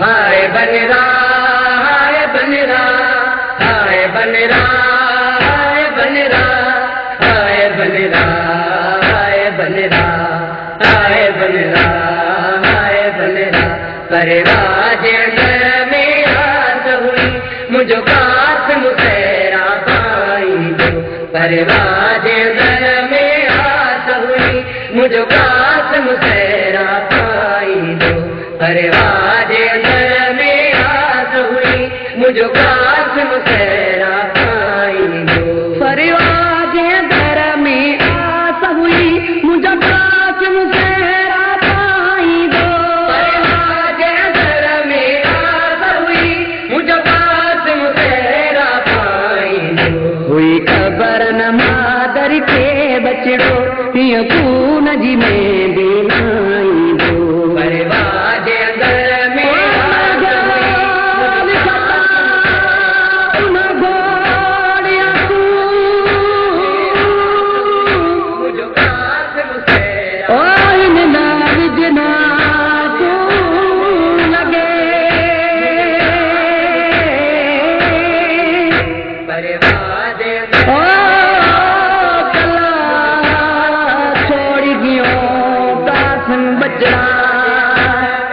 हाय बनरा हाय बनरा हाय बनरा हाय बनरा हाय बनरा हाय बनरा हाय बनरा हाय बनरा परवाज अंदर में आस हुई मुझो कास मुसेरा पाई दो परवाज अंदर में आस हुई मुझो कास मुसेरा पाई दो परवाज अंदर में आस हुई मुझो कास मुसेरा पाई दो परवाज अंदर में आस हुई मुझो कास मुसेरा पाई दो परवाज अंदर में आस हुई मुझो कास मुसेरा पाई दो हुई खबर न मादर के बचड़ो हिय खून जी में दिलाई दो परवाज अंदर में आस हुई मुझो कास मुसेरा परवाज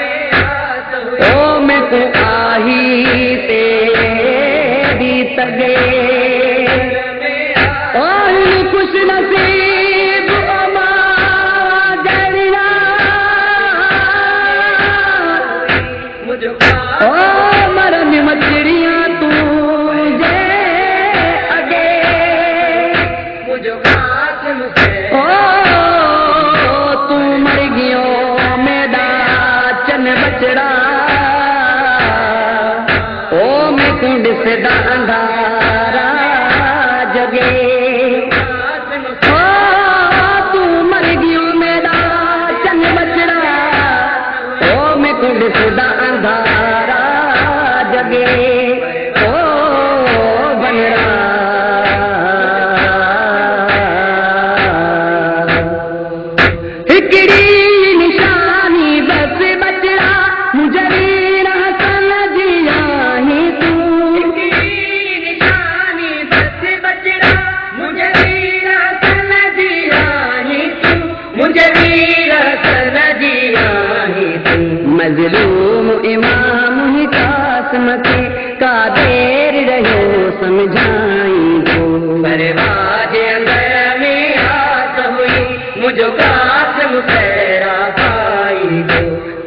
ओ मैं को आही ते बीत गए ओ खुश नसीब अमा जड़िया मुझो ओ मरन मचड़िया तू जे अगे मुझो कास मुसेरा ओ तू मर गयो मेरा चन बचड़ा ओ मैं तू दिसदा अंधारा जगे ओ तू मर गयो मेरा चन बचड़ा ओ मैं तू दिसदा अंधारा जगे ओ बनरा हिकड़ी निशानी बस बचड़ा मुझे हसन जिया ही तू निशानी बस बचड़ा मुझे वीर हसन दिया ही तू मुझे वीर हसन दिया ही तू मजलूम इमाम ही कासम के का देर रहो समझाई दो परवाज अंदर में आस हुई मुझो कास मुसेरा पाई दो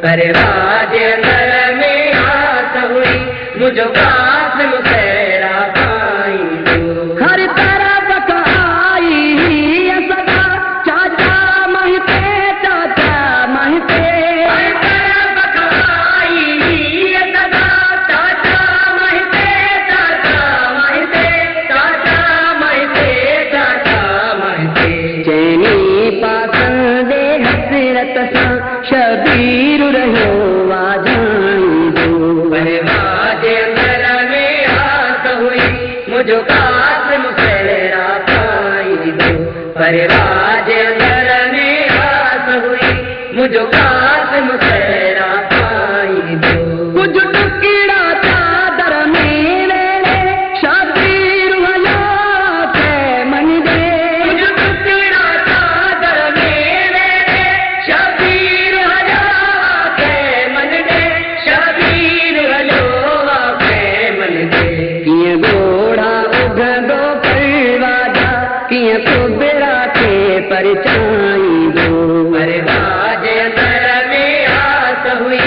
परवाज अंदर में आस हुई मुझो कास मुसेरा पाई दो हर तरफ आई सदा चाचा महते चाचा महते चैनी पासंदे हसरत सा शबीर रहो आजाई दो परवाज अंदर में आस हुई मुझो कास मुसेरा पाई दो परवाज अंदर में आस हुई मुझो कास मुसेरा पाई दो कुछ टुकड़ा चादर मेरे शबीर हया के मन दे मुझ टुकड़ा चादर मेरे शबीर हजा के मन दे शबीर हजोवा के मन दे किए घोड़ा उगदो परवाजा किए कुबरा के परचाई दो परवाज अंदर में आस हुई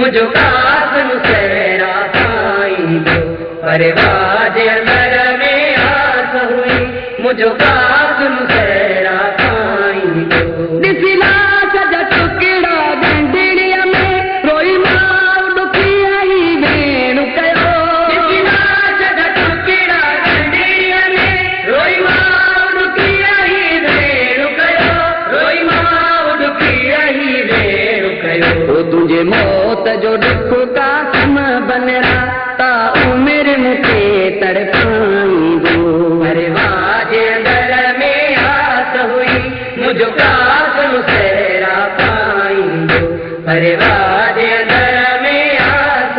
मुझो कास मुसेरा पाई दो परवाज अंदर में आस हुई मुझो कास मुसेरा पाई दो दिसला सजा टुकड़ा गंडड़िया में रोई माँ दुखिया ही वेणु कयो दिसला सजा टुकड़ा गंडड़िया में रोई माँ दुखिया ही वेणु कयो रोई माँ दुखिया ही वेणु कयो ओ तुझे मौत जो दुख का सम बनरा ता उम्र मुझे तड़पाई दो परवाज अंदर में आस हुई मुझो कास मुसेरा पाई दो परवाज अंदर में आस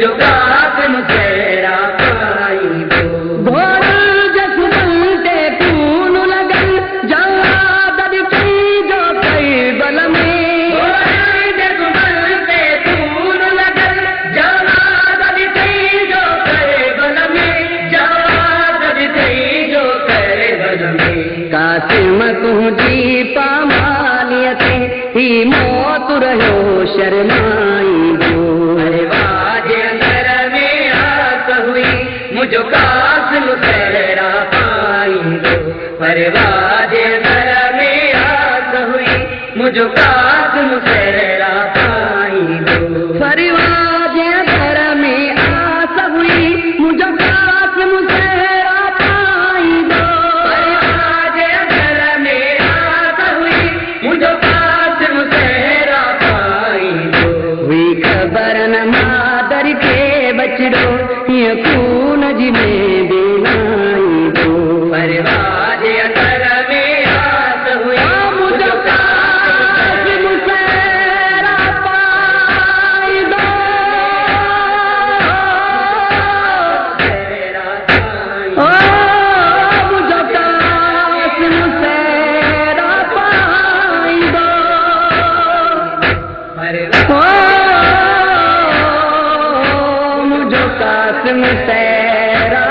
मुझो कासिम सेरा पाई दो। घोड़ जस बनते खून लगन जवाद कई जो कई बल में। घोड़ जस बनते खून लगन जवाद कई जो कई बल में। जवाद कई जो कई बल में। कासिम तुझी पामालियते ही मौत रहो शर्माई दो। वाजे अंदर में आस हुई मुझो कासिम सेरा पाई दो। वाजे अंदर में आस हुई मुझो कासिम सेरा पाई दो। फरिवाद घर में आस हुई मुझो कासिम सेरा पाई दो। वाजे अंदर में आस हुई मुझो कासिम सेरा पाई दो। हुई खबर न मादर के बचड़ो ये खून जी में देनाई दो। वाजे अंदर में आस हुई मुझो कासिम सेरा पाई दो। सेरा पाई ओ मुझो कासिम सेरा पाई दो। ओ मुझो कासिम सेरा